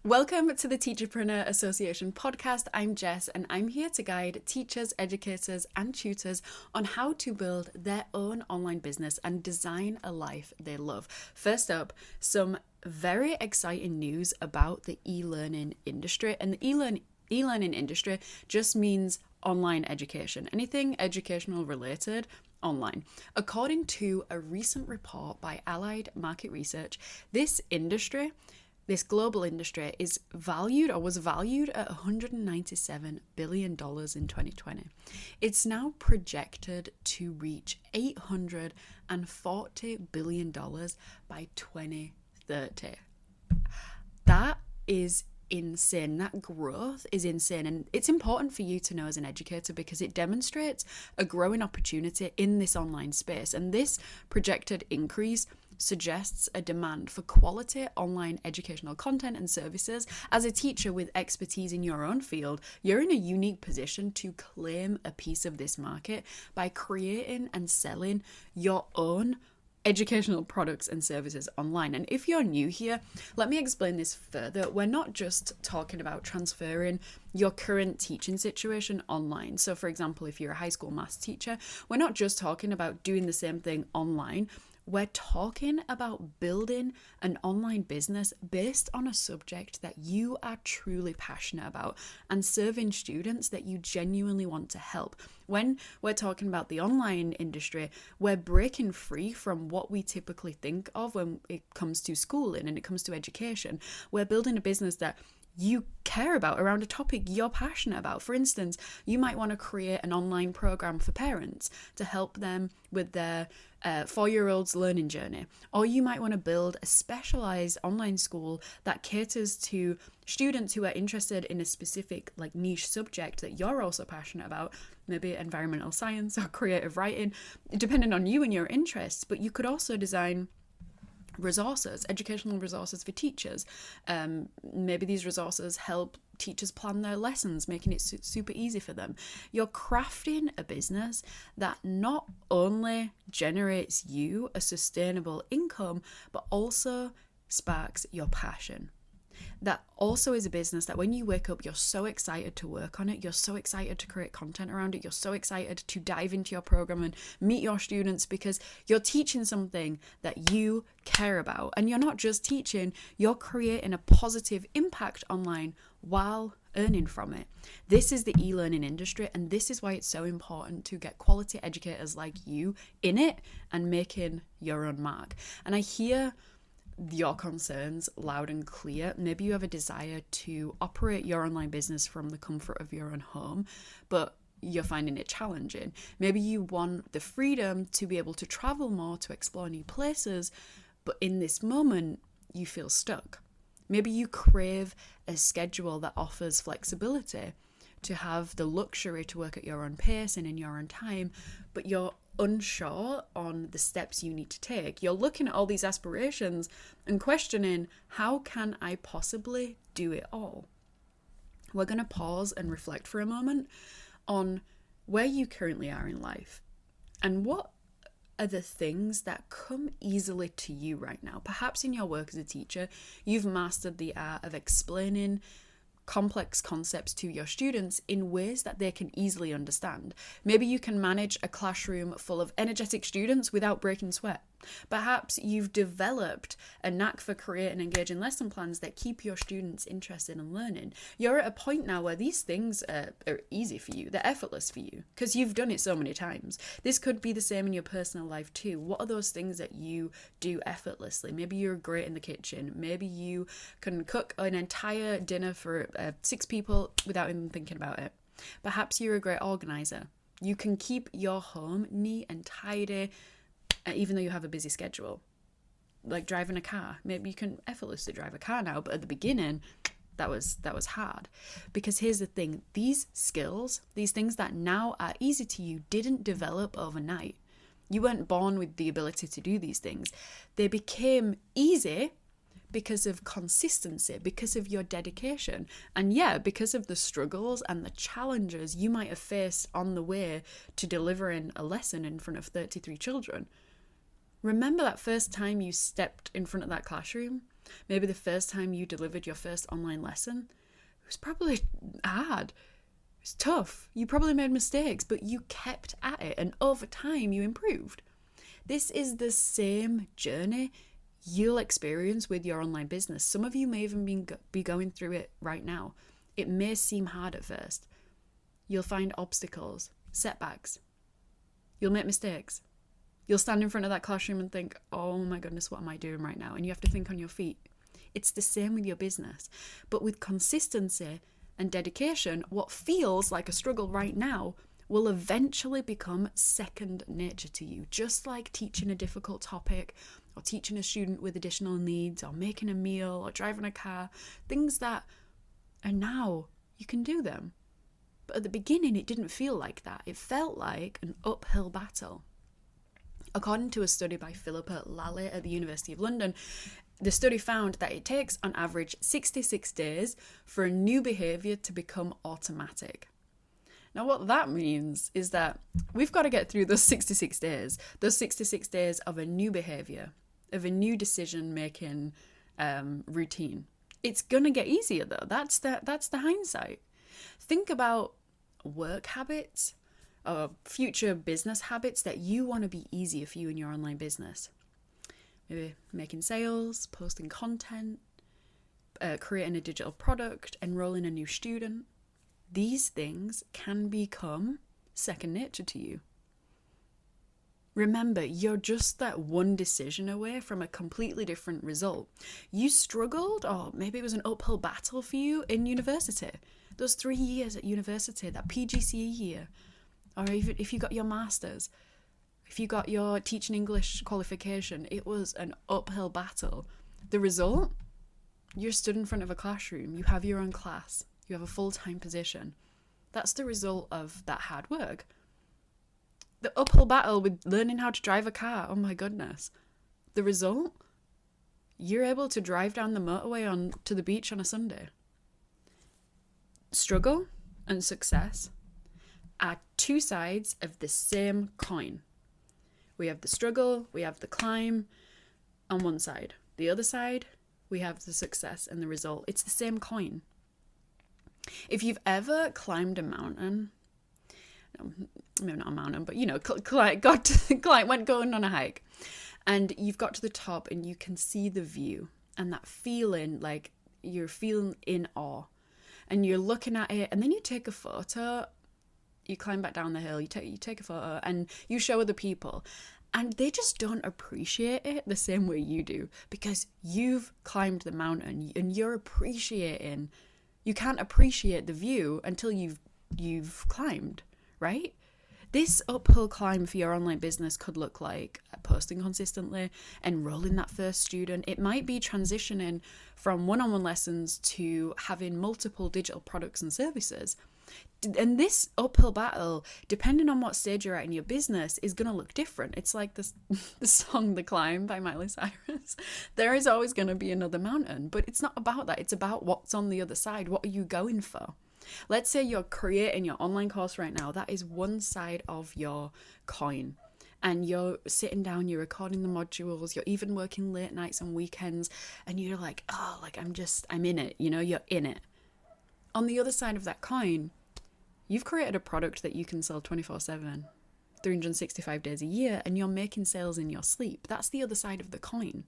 Welcome to the Teacherpreneur Association podcast. I'm Jess and I'm here to guide teachers, educators and tutors on how to build their own online business and design a life they love. First up, some very exciting news about the e-learning industry. And the e-learning industry just means online education, anything educational related online. According to a recent report by Allied Market Research, this global industry was valued at $197 billion in 2020. It's now projected to reach $840 billion by 2030. That is insane. That growth is insane. And it's important for you to know as an educator because it demonstrates a growing opportunity in this online space. And this projected increase suggests a demand for quality online educational content and services. As a teacher with expertise in your own field, you're in a unique position to claim a piece of this market by creating and selling your own educational products and services online. And if you're new here, let me explain this further. We're not just talking about transferring your current teaching situation online. So for example, if you're a high school maths teacher, we're not just talking about doing the same thing online. We're talking about building an online business based on a subject that you are truly passionate about and serving students that you genuinely want to help. When we're talking about the online industry, we're breaking free from what we typically think of when it comes to schooling and it comes to education. We're building a business that you care about around a topic you're passionate about. For instance, you might want to create an online program for parents to help them with their 4-year-old's learning journey. Or you might want to build a specialized online school that caters to students who are interested in a specific niche subject that you're also passionate about, maybe environmental science or creative writing, depending on you and your interests. But you could also design educational resources for teachers. Maybe these resources help teachers plan their lessons, making it super easy for them. You're crafting a business that not only generates you a sustainable income, but also sparks your passion. That also is a business that when you wake up, you're so excited to work on it. You're so excited to create content around it. You're so excited to dive into your program and meet your students because you're teaching something that you care about. And you're not just teaching, you're creating a positive impact online while earning from it. This is the e-learning industry, and this is why it's so important to get quality educators like you in it and making your own mark. And I hear your concerns loud and clear. Maybe you have a desire to operate your online business from the comfort of your own home, but you're finding it challenging. Maybe you want the freedom to be able to travel more, to explore new places, but in this moment, you feel stuck. Maybe you crave a schedule that offers flexibility, to have the luxury to work at your own pace and in your own time, but you're unsure on the steps you need to take. You're looking at all these aspirations and questioning, how can I possibly do it all? We're going to pause and reflect for a moment on where you currently are in life and what are the things that come easily to you right now. Perhaps in your work as a teacher, you've mastered the art of explaining complex concepts to your students in ways that they can easily understand. Maybe you can manage a classroom full of energetic students without breaking sweat. Perhaps you've developed a knack for creating engaging lesson plans that keep your students interested in learning. You're at a point now where these things are easy for you, they're effortless for you, because you've done it so many times. This could be the same in your personal life too. What are those things that you do effortlessly? Maybe you're great in the kitchen. Maybe you can cook an entire dinner for 6 people without even thinking about it. Perhaps you're a great organizer. You can keep your home neat and tidy, even though you have a busy schedule. Like driving a car. Maybe you can effortlessly drive a car now, but at the beginning, that was hard. Because here's the thing, these skills, these things that now are easy to you, didn't develop overnight. You weren't born with the ability to do these things. They became easy because of consistency, because of your dedication, and because of the struggles and the challenges you might have faced on the way to delivering a lesson in front of 33 children. Remember that first time you stepped in front of that classroom? Maybe the first time you delivered your first online lesson, it was probably hard. It was tough. You probably made mistakes, but you kept at it, and over time you improved. This is the same journey you'll experience with your online business. Some of you may even be going through it right now. It may seem hard at first. You'll find obstacles, setbacks. You'll make mistakes. You'll stand in front of that classroom and think, oh my goodness, what am I doing right now? And you have to think on your feet. It's the same with your business. But with consistency and dedication, what feels like a struggle right now will eventually become second nature to you. Just like teaching a difficult topic, or teaching a student with additional needs, or making a meal, or driving a car. Things that are now, you can do them. But at the beginning, it didn't feel like that. It felt like an uphill battle. According to a study by Philippa Lally at the University of London, the study found that it takes on average 66 days for a new behaviour to become automatic. Now, what that means is that we've got to get through those 66 days of a new behaviour, of a new decision-making routine. It's going to get easier, though. That's the hindsight. Think about work habits, future business habits that you want to be easier for you in your online business. Maybe making sales, posting content, creating a digital product, enrolling a new student. These things can become second nature to you. Remember, you're just that one decision away from a completely different result. You struggled, or maybe it was an uphill battle for you in university. Those 3 years at university, that PGCE year, or even if you got your master's, if you got your teaching English qualification, it was an uphill battle. The result? You're stood in front of a classroom, you have your own class, you have a full-time position. That's the result of that hard work. The uphill battle with learning how to drive a car, oh my goodness. The result? You're able to drive down the motorway to the beach on a Sunday. Struggle and success are two sides of the same coin. We have the struggle, we have the climb on one side. The other side, we have the success and the result. It's the same coin. If you've ever climbed a mountain, maybe not a mountain, but went going on a hike, and you've got to the top and you can see the view and that feeling like you're feeling in awe, and you're looking at it, and then you take a photo, you climb back down the hill, you take a photo and you show other people, and they just don't appreciate it the same way you do, because you've climbed the mountain and you're appreciating. You can't appreciate the view until you've climbed, right? This uphill climb for your online business could look like posting consistently, enrolling that first student. It might be transitioning from one-on-one lessons to having multiple digital products and services. And this uphill battle, depending on what stage you're at in your business, is going to look different. It's like the song The Climb by Miley Cyrus. There is always going to be another mountain, but it's not about that. It's about what's on the other side. What are you going for? Let's say you're creating your online course right now. That is one side of your coin. And you're sitting down, you're recording the modules, you're even working late nights and weekends, and you're like, I'm in it, you're in it. On the other side of that coin, you've created a product that you can sell 24/7, 365 days a year, and you're making sales in your sleep. That's the other side of the coin.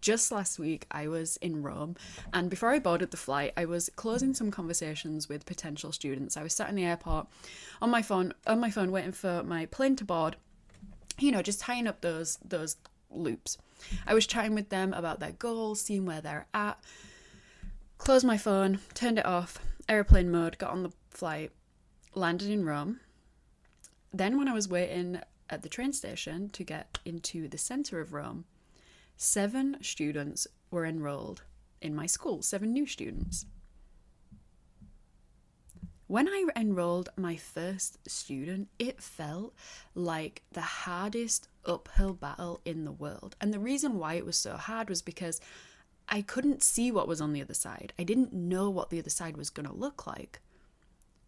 Just last week, I was in Rome, and before I boarded the flight, I was closing some conversations with potential students. I was sat in the airport on my phone waiting for my plane to board, just tying up those loops. I was chatting with them about their goals, seeing where they're at. Closed my phone, turned it off, airplane mode, got on the flight, landed in Rome. Then when I was waiting at the train station to get into the centre of Rome, 7 students were enrolled in my school, 7 new students. When I enrolled my first student, it felt like the hardest uphill battle in the world. And the reason why it was so hard was because I couldn't see what was on the other side. I didn't know what the other side was going to look like.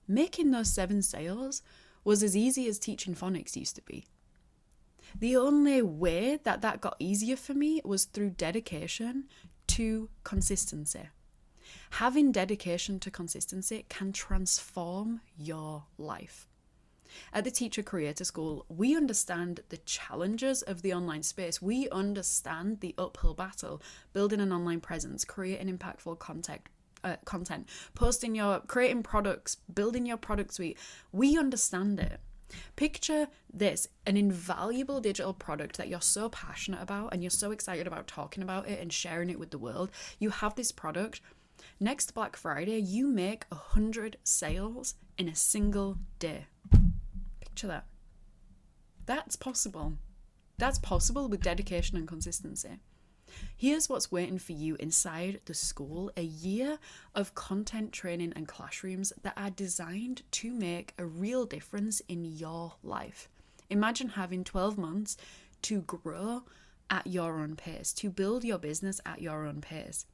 Making those 7 sales was as easy as teaching phonics used to be. The only way that got easier for me was through dedication, to consistency. Having dedication to consistency can transform your life. At the Teacher Creator School, we understand the challenges of the online space. We understand the uphill battle, building an online presence, creating impactful content, creating products, building your product suite. We understand it. Picture this, an invaluable digital product that you're so passionate about and you're so excited about talking about it and sharing it with the world. You have this product. Next Black Friday, you make 100 sales in a single day. Picture that. That's possible. That's possible with dedication and consistency. Here's what's waiting for you inside the school: a year of content training and classrooms that are designed to make a real difference in your life. Imagine having 12 months to grow at your own pace, to build your business at your own pace.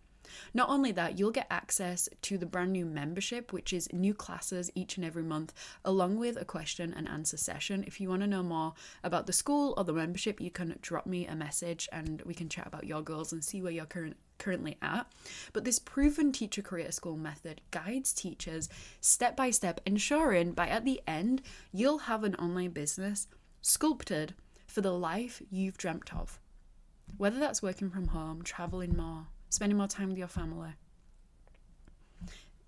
Not only that, you'll get access to the brand new membership, which is new classes each and every month, along with a question and answer session. If you want to know more about the school or the membership, you can drop me a message and we can chat about your goals and see where you're currently at. But this proven Teacher Creator School method guides teachers step by step, ensuring by at the end, you'll have an online business sculpted for the life you've dreamt of. Whether that's working from home, traveling more, spending more time with your family.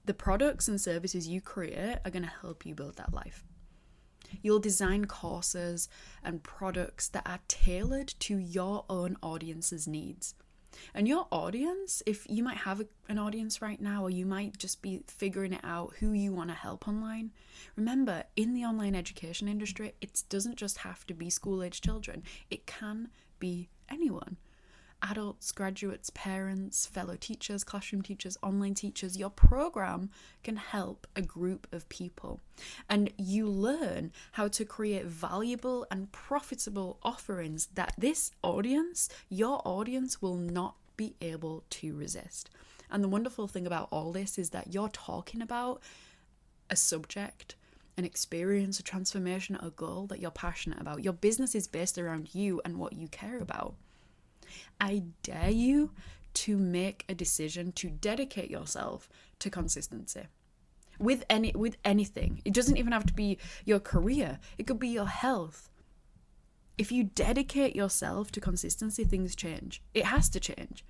The products and services you create are going to help you build that life. You'll design courses and products that are tailored to your own audience's needs. And your audience, if you might have an audience right now, or you might just be figuring it out who you want to help online. Remember, in the online education industry, it doesn't just have to be school-age children. It can be anyone. Adults, graduates, parents, fellow teachers, classroom teachers, online teachers. Your program can help a group of people. And you learn how to create valuable and profitable offerings that this audience, your audience, will not be able to resist. And the wonderful thing about all this is that you're talking about a subject, an experience, a transformation, a goal that you're passionate about. Your business is based around you and what you care about. I dare you to make a decision to dedicate yourself to consistency with anything. It doesn't even have to be your career. It could be your health. If you dedicate yourself to consistency, things change. It has to change.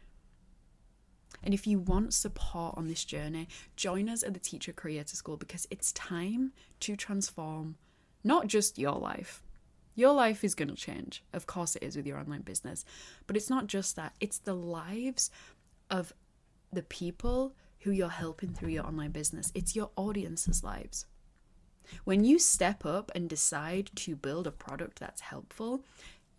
And if you want support on this journey, join us at the Teacher Creator School, because it's time to transform not just your life. Your life is going to change. Of course it is with your online business. But it's not just that. It's the lives of the people who you're helping through your online business. It's your audience's lives. When you step up and decide to build a product that's helpful,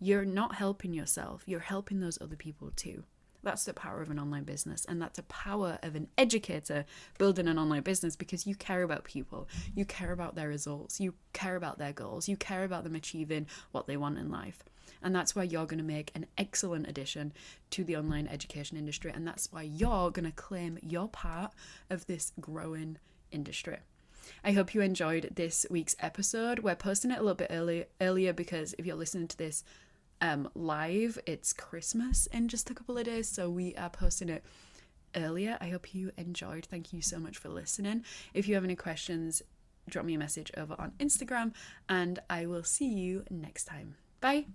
you're not helping yourself. You're helping those other people too. That's the power of an online business, and that's the power of an educator building an online business, because you care about people, you care about their results, you care about their goals, you care about them achieving what they want in life. And that's why you're going to make an excellent addition to the online education industry, and that's why you're going to claim your part of this growing industry. I hope you enjoyed this week's episode. We're posting it a little bit earlier because if you're listening to this live, it's Christmas in just a couple of days, so we are posting it earlier. I hope you enjoyed. Thank you so much for listening. If you have any questions, drop me a message over on Instagram, and I will see you next time. Bye.